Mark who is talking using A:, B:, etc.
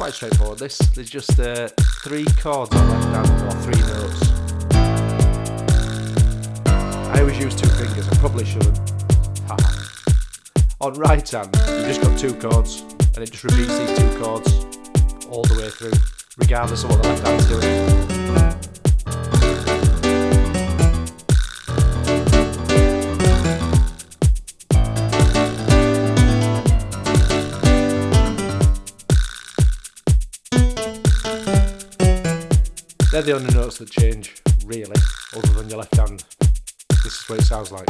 A: quite straightforward. There's just 3 chords on left hand, or 3 notes. I always use 2 fingers, I probably shouldn't. On right hand, you've just got 2 chords, and it just repeats these 2 chords all the way through, regardless of what the left hand's doing. They're the only notes that change, really, other than your left hand. This is what it sounds like.